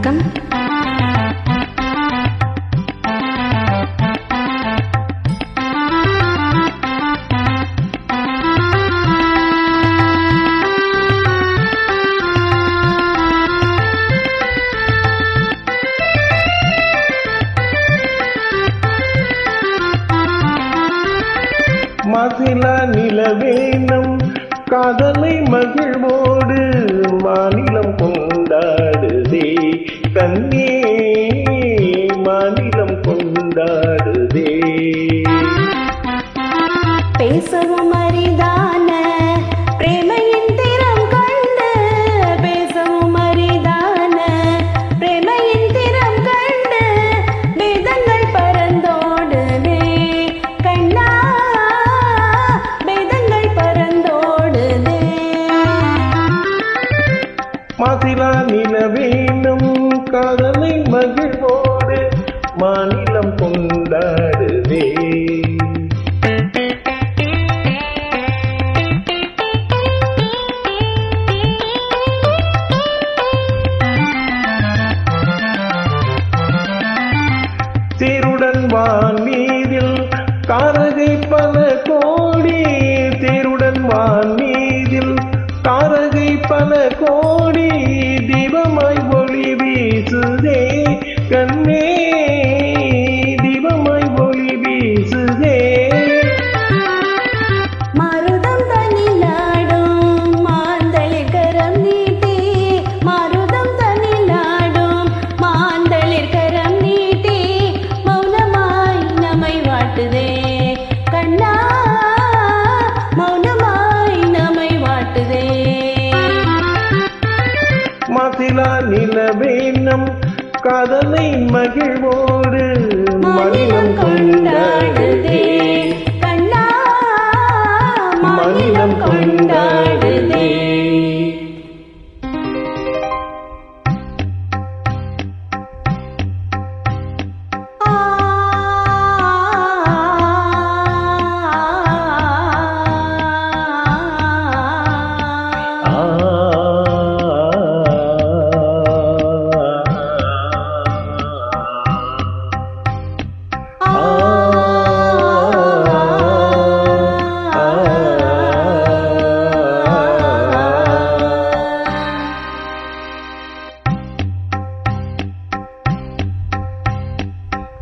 வணக்கம். மசிலா நிலவேனம் காதலை மகிழ்வோடு மாநிலம் கொண்டாடுதே கண்ணே மாநிலம் கொண்டாடுதே. பேசவும் அரிதான பிரேமையின் திறம் கண்டு, பேசவும் அரிதான பிரேமையின் திறம் கண்டு, வேதங்கள் பரந்தோடுதே கண்ணா, வேதங்கள் பரந்தோடுதே. மசிலா நிலவேனம் காதலை மகிழ்வோடு மாநிலம் கொண்டாடுதே. தேருடன் வான்மீதில் காரகை பல கோடி, தேருடன் வான்மீதில் காரகை பல கோடி, தீபமாய் ஒளி வீசுதே கண்ணே, தீபமாய் ஒளி வீசுதே. மருதம் தனிலாடும் மாந்தளிர் கரம் நீட்டி, மருதம் தனிலாடும் மாந்தளிர் கரம் நீட்டி, மௌனமாய் நம்மை வாட்டுதே கண்ணா, மௌனமாய் நம்மை வாட்டுதே. மசிலா நிலவேனம் காதலை மகிழ்வோடு மாநிலம் கொண்டாடுதே கண்ணா, மாநிலம் கொண்டாடுதே.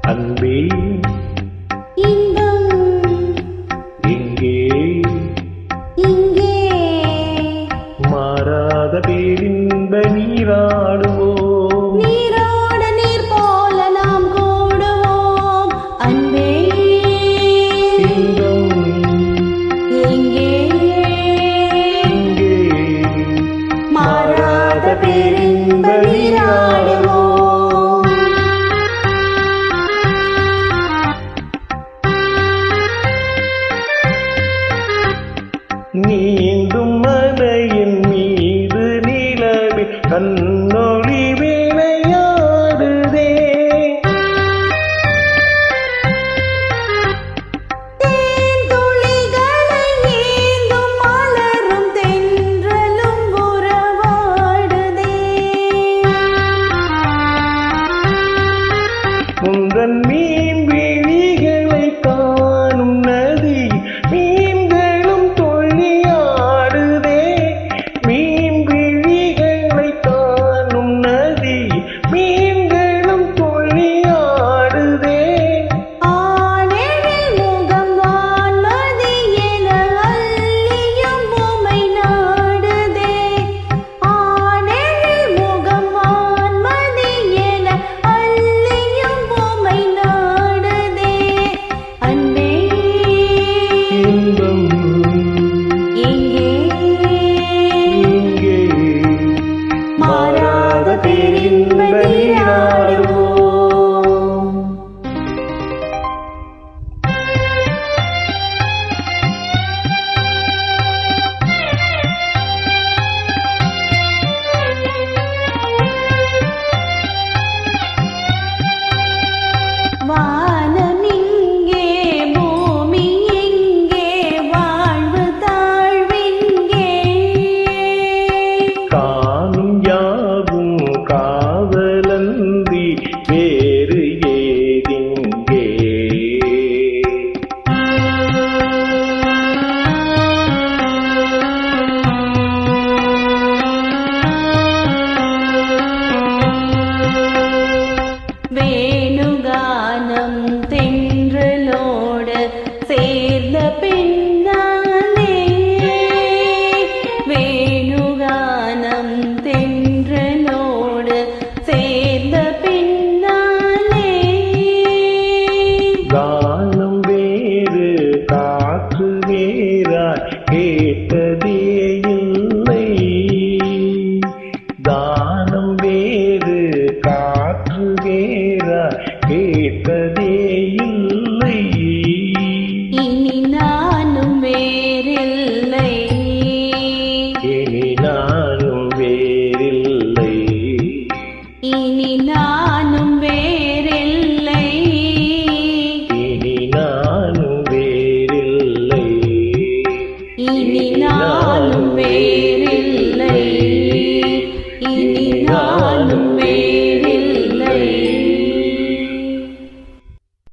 அன்பே இன்பம் எங்கே இங்கே, மாறாத பேரின்ப நீராடுவோம், நீரோட நீர் போல நாம் கூடுவோம். அன்பே இன்பம் எங்கே எங்கே, மாறாத பேரின்ப நீராடுவோம். நீந்தும் மலையின் மீது நிலவில் கண்ணொளி விளையாடுதே, தேன்துளிகளை ஏந்தும் மலரும் தென்றலும் உறவாடுதே. முந்தன் மீன் விழிகளை காணும் நதி, மீன்களும் தொழியாடுதே, மீன் விழிகளை காணும் நதி, மீன்களும் தொழியாடுதே. ஆனெழில் முகம் வான்மதி என அள்ளியும் உமை நாடுதே, ஆனெழில் முகம் வான்மதி என அள்ளியும் உமை நாடுதே. அன்பே இன்பம் எங்கே இங்கே, மாறாத பேரின்ப நீராடுவோம். வானம் இங்கே, பூமி எங்கே, வாழ்வு தாழ்விங்கே, காணும் யாவும் இனி நானும் வேறில்லை, இனி நானும்